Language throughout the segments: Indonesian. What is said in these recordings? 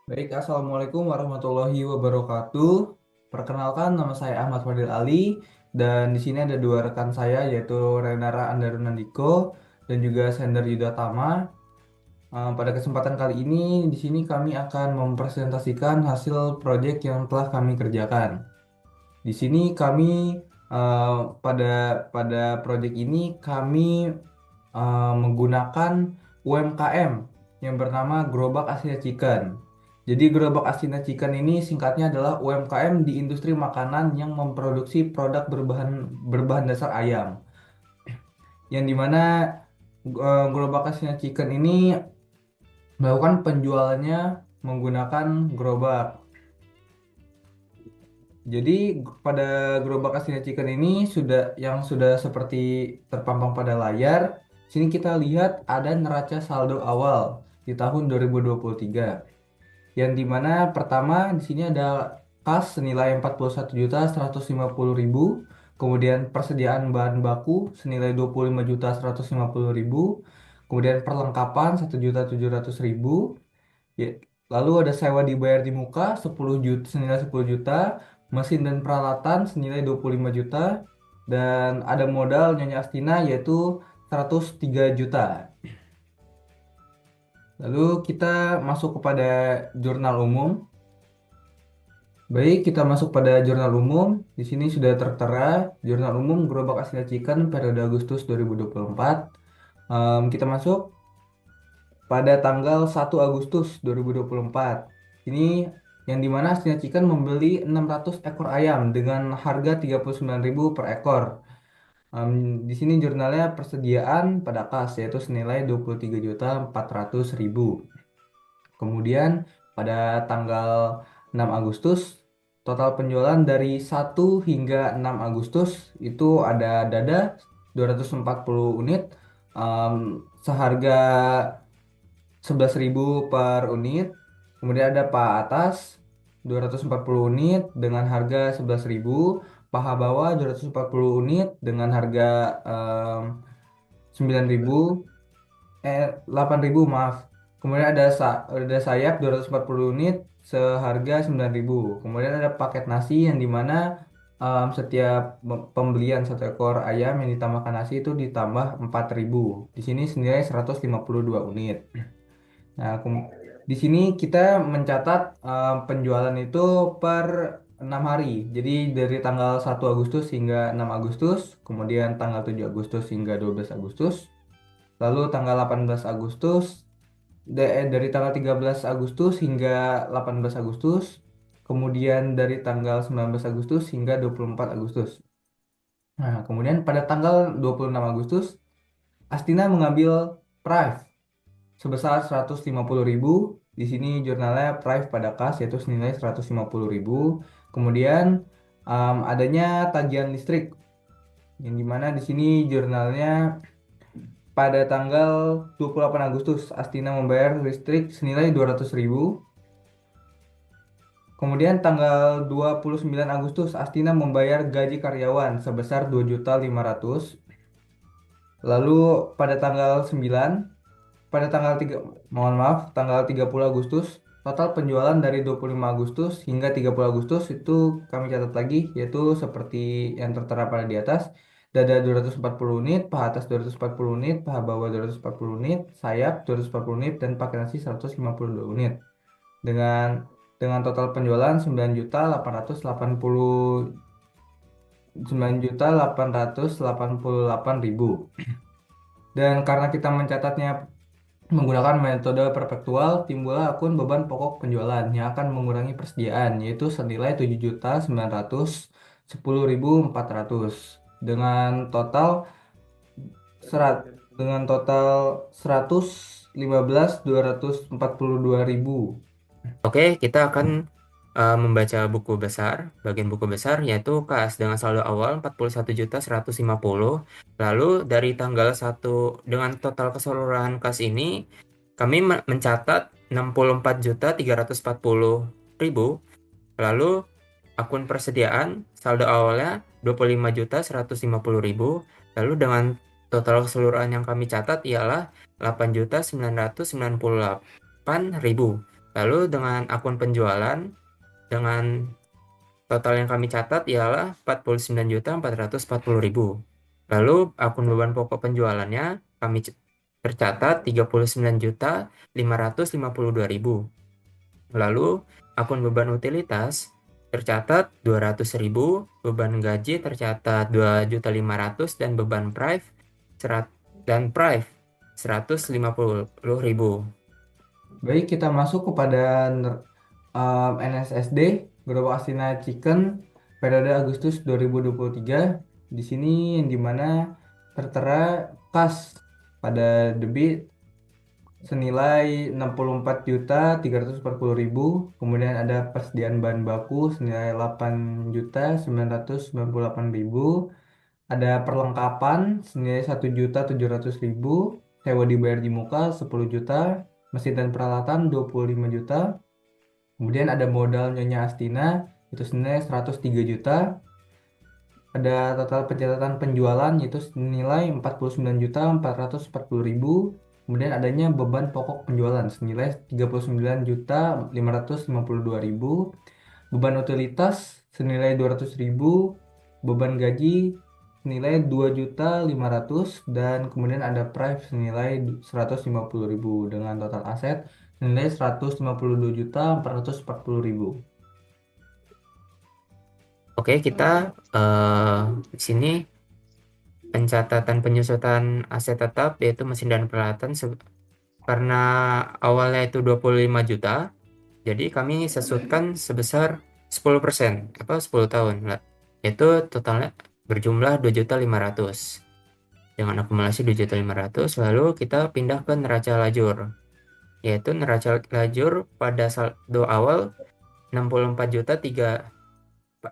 Baik, Assalamualaikum warahmatullahi wabarakatuh. Perkenalkan, nama saya Ahmad Fadil Ali, dan di sini ada dua rekan saya, yaitu Renara Andarunandiko dan juga Sender Yuda Tama. Pada kesempatan kali ini, di sini kami akan mempresentasikan hasil proyek yang telah kami kerjakan. Di sini kami eh, pada pada proyek ini kami menggunakan UMKM yang bernama Gerobak Asina Chicken. Jadi Gerobak Asina Chicken ini singkatnya adalah UMKM di industri makanan yang memproduksi produk berbahan dasar ayam. Yang dimana Gerobak Asina Chicken ini melakukan penjualannya menggunakan gerobak. Jadi pada gerobak Asina Chicken ini sudah seperti terpampang pada layar. Sini kita lihat ada neraca saldo awal di tahun 2023. Yang dimana pertama di sini ada kas senilai 41.150.000, kemudian persediaan bahan baku senilai 25.150.000, kemudian perlengkapan 1.700.000. Ya, lalu ada sewa dibayar di muka 10 juta, senilai 10 juta, mesin dan peralatan senilai 25 juta, dan ada modal Nyonya Astina yaitu 103 juta. Lalu kita masuk kepada jurnal umum. Baik, kita masuk pada jurnal umum. Di sini sudah tertera jurnal umum Gerobak Asli Chicken periode Agustus 2024. Kita masuk pada tanggal 1 Agustus 2024. Ini yang dimana Astina Chicken membeli 600 ekor ayam dengan harga 39.000 per ekor. Em, di sini jurnalnya persediaan pada kas yaitu senilai 23.400.000. Kemudian pada tanggal 6 Agustus total penjualan dari 1 hingga 6 Agustus itu ada dada 240 unit, em, seharga 11.000 per unit. Kemudian ada paha atas 240 unit dengan harga 11.000, paha bawah 240 unit dengan harga 9.000, 8.000 maaf. Kemudian ada sayap 240 unit seharga 9.000. Kemudian ada paket nasi yang dimana setiap pembelian 1 ekor ayam yang ditambahkan nasi itu ditambah 4.000. Di sini senilai 152 unit. Nah, di sini kita mencatat penjualan itu per 6 hari. Jadi dari tanggal 1 Agustus hingga 6 Agustus, kemudian tanggal 7 Agustus hingga 12 Agustus, lalu tanggal 18 Agustus, dari tanggal 13 Agustus hingga 18 Agustus, kemudian dari tanggal 19 Agustus hingga 24 Agustus. Nah, kemudian pada tanggal 26 Agustus, Astina mengambil Prive sebesar 150.000. Di sini jurnalnya Prive pada kas yaitu senilai 150.000. Kemudian adanya tagihan listrik yang dimana di sini jurnalnya pada tanggal 28 Agustus Astina membayar listrik senilai 200.000. Kemudian tanggal 29 Agustus Astina membayar gaji karyawan sebesar 2.500.000. Lalu pada tanggal 9, pada tanggal 3, mohon maaf, tanggal 30 Agustus, total penjualan dari 25 Agustus hingga 30 Agustus itu kami catat lagi, yaitu seperti yang tertera pada di atas. Dada 240 unit, paha atas 240 unit, paha bawah 240 unit, sayap 240 unit, dan pakai nasi 152 unit. Dengan total penjualan 9.888.000. Dan karena kita mencatatnya menggunakan metode perpetual, timbullah akun beban pokok penjualan yang akan mengurangi persediaan, yaitu senilai 7.910.400 dengan total serat dengan total 115.242.000. Oke, kita akan membaca buku besar, bagian buku besar yaitu kas dengan saldo awal 41.150. Lalu dari tanggal 1 dengan total keseluruhan kas ini kami mencatat 64.340.000. Lalu akun persediaan saldo awalnya 25.150.000. Lalu dengan total keseluruhan yang kami catat ialah 8.998.000. Lalu dengan akun penjualan dengan total yang kami catat ialah 49.440.000. Lalu akun beban pokok penjualannya kami tercatat 39.552.000. Lalu akun beban utilitas tercatat 200.000, beban gaji tercatat 2.500.000 dan beban prive serat dan prive 150.000. Baik, kita masuk kepada NSSD Gerobak Astina Chicken periode Agustus 2023. Di sini yang dimana tertera kas pada debit senilai 64.340.000, kemudian ada persediaan bahan baku senilai 8.998.000, ada perlengkapan senilai 1.700.000, sewa dibayar di muka 10 juta, mesin dan peralatan 25 juta, kemudian ada modal Nyonya Astina itu senilai 103 juta, ada total pencatatan penjualan yaitu senilai 49.440.000. Kemudian adanya beban pokok penjualan senilai 39.552.000. Beban utilitas senilai 200.000. Beban gaji senilai 2.500.000 dan kemudian ada price senilai 150.000 dengan total aset senilai 152.440.000. Oke, kita di sini pencatatan penyusutan aset tetap yaitu mesin dan peralatan karena awalnya itu 25 juta, jadi kami sesutkan sebesar 10%, 10 tahun lah. Yaitu totalnya berjumlah 2.500.000 dengan akumulasi 2.500.000. Lalu kita pindah ke neraca lajur, yaitu neraca lajur pada saldo awal 64 juta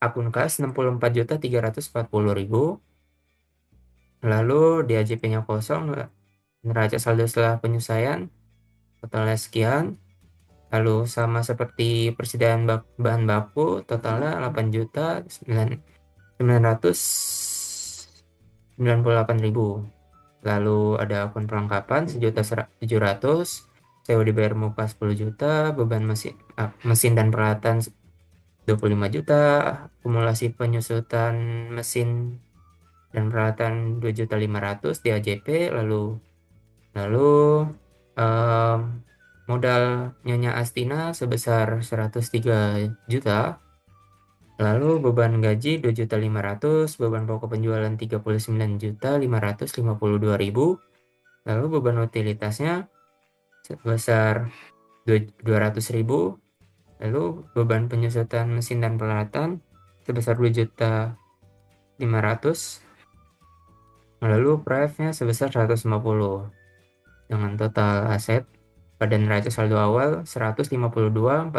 akun kas 64.340.000. Lalu DAJP-nya kosong, neraca saldo setelah penyesuaian totalnya sekian. Lalu sama seperti persediaan bahan baku totalnya 8.998.000. Lalu ada akun perlengkapan 1.700.000, sewa dibayar muka 10 juta, beban mesin dan peralatan 25 juta, akumulasi penyusutan mesin dan peralatan 2.500.000 di AJP. Lalu em, modal Nyonya Astina sebesar 103 juta. Lalu beban gaji 2.500.000, beban pokok penjualan 39.552.000. Lalu beban utilitasnya sebesar 200.000. Lalu beban penyusutan mesin dan peralatan sebesar 2.500.000. Lalu prive-nya sebesar 150 dengan total aset pada neraca saldo awal 152.440.000.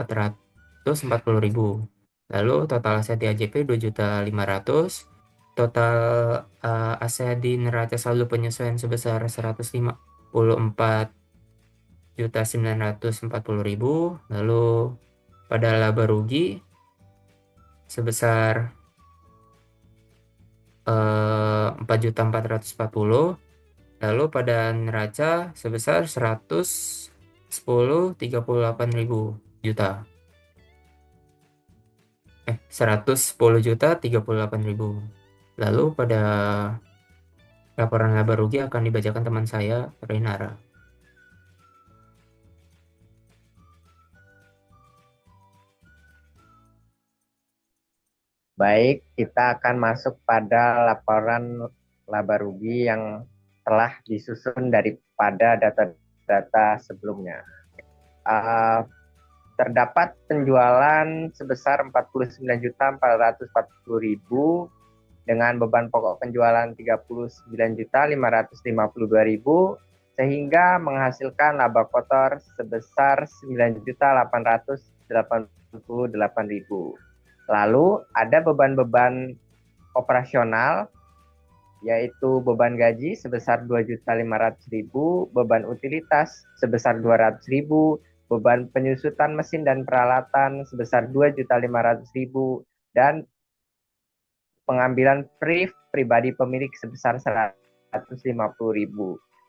Lalu total aset di AJP 2.500.000. Total aset di neraca saldo penyesuaian sebesar 154.940.000. Lalu pada laba rugi sebesar 4.440.000. Lalu pada neraca sebesar 138.000 juta. 110.038.000. Lalu pada laporan laba rugi akan dibacakan teman saya, Renara. Baik, kita akan masuk pada laporan laba rugi yang telah disusun daripada data-data sebelumnya. Terdapat penjualan sebesar 49.440.000 dengan beban pokok penjualan 39.552.000 sehingga menghasilkan laba kotor sebesar 9.888.000. Lalu ada beban-beban operasional yaitu beban gaji sebesar 2.500.000, beban utilitas sebesar 200.000, beban penyusutan mesin dan peralatan sebesar 2.500.000 dan pengambilan private pribadi pemilik sebesar 150.000.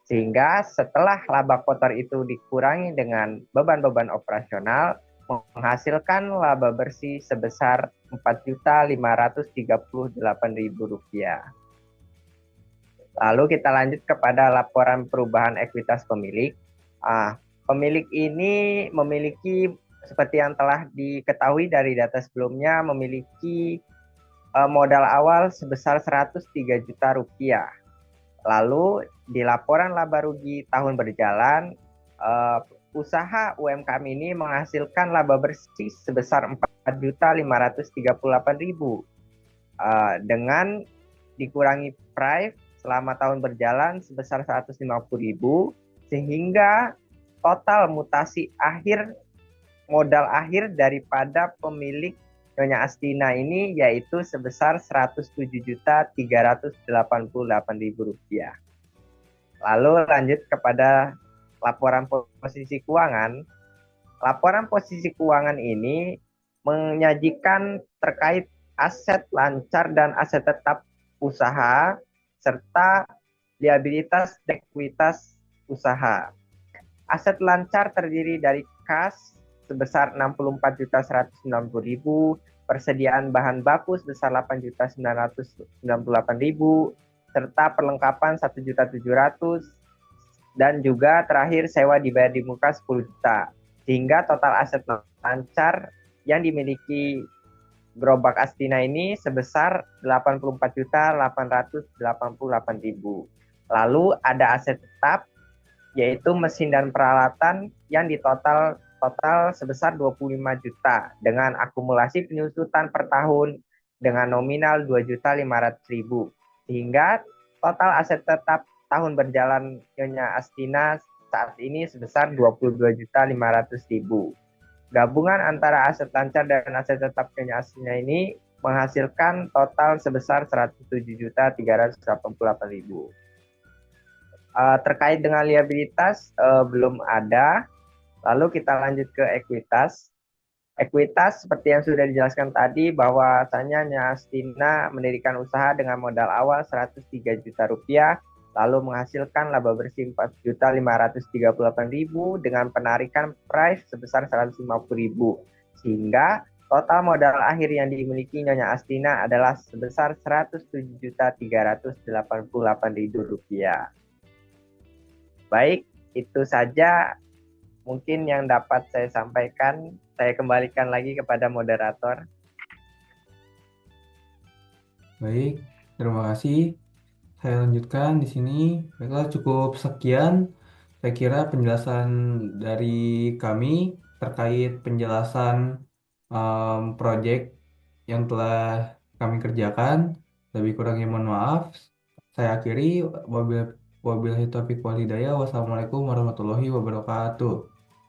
Sehingga setelah laba kotor itu dikurangi dengan beban-beban operasional, menghasilkan laba bersih sebesar Rp4.538.000. Lalu kita lanjut kepada laporan perubahan ekuitas pemilik. Pemilik ini memiliki, seperti yang telah diketahui dari data sebelumnya, memiliki modal awal sebesar Rp103 juta. Lalu di laporan laba rugi tahun berjalan, usaha UMKM ini menghasilkan laba bersih sebesar Rp4.538.000 dengan dikurangi price selama tahun berjalan sebesar Rp150.000, sehingga total mutasi akhir modal akhir daripada pemilik Nyonya Astina ini yaitu sebesar Rp107.388.000. Lalu lanjut kepada laporan posisi keuangan. Laporan posisi keuangan ini menyajikan terkait aset lancar dan aset tetap usaha serta liabilitas dan ekuitas usaha. Aset lancar terdiri dari kas sebesar Rp64.190.000, persediaan bahan baku sebesar Rp8.998.000, serta perlengkapan Rp1.700.000, dan juga terakhir sewa dibayar di muka Rp10 juta. Sehingga total aset lancar yang dimiliki Gerobak Astina ini sebesar Rp84.888.000. Lalu ada aset tetap yaitu mesin dan peralatan yang total sebesar Rp25 juta dengan akumulasi penyusutan per tahun dengan nominal Rp2.500.000. Sehingga total aset tetap tahun berjalan Nyonya Astina saat ini sebesar Rp22.500.000. Gabungan antara aset lancar dan aset tetap Nyonya Astina ini menghasilkan total sebesar Rp107.388.000. Terkait dengan liabilitas belum ada. Lalu kita lanjut ke ekuitas. Ekuitas seperti yang sudah dijelaskan tadi bahwasanya Nyonya Astina mendirikan usaha dengan modal awal Rp103 juta, lalu menghasilkan laba bersih Rp4.538.000 dengan penarikan price sebesar Rp150.000. Sehingga total modal akhir yang dimiliki Nyonya Astina adalah sebesar Rp107.388.000. Baik, itu saja mungkin yang dapat saya sampaikan. Saya kembalikan lagi kepada moderator. Baik, terima kasih. Saya lanjutkan di sini. Baiklah, cukup sekian. Saya kira penjelasan dari kami terkait penjelasan proyek yang telah kami kerjakan. Lebih kurangnya mohon maaf. Saya akhiri. Wabillahi taufiq wal hidayah. Wassalamualaikum warahmatullahi wabarakatuh.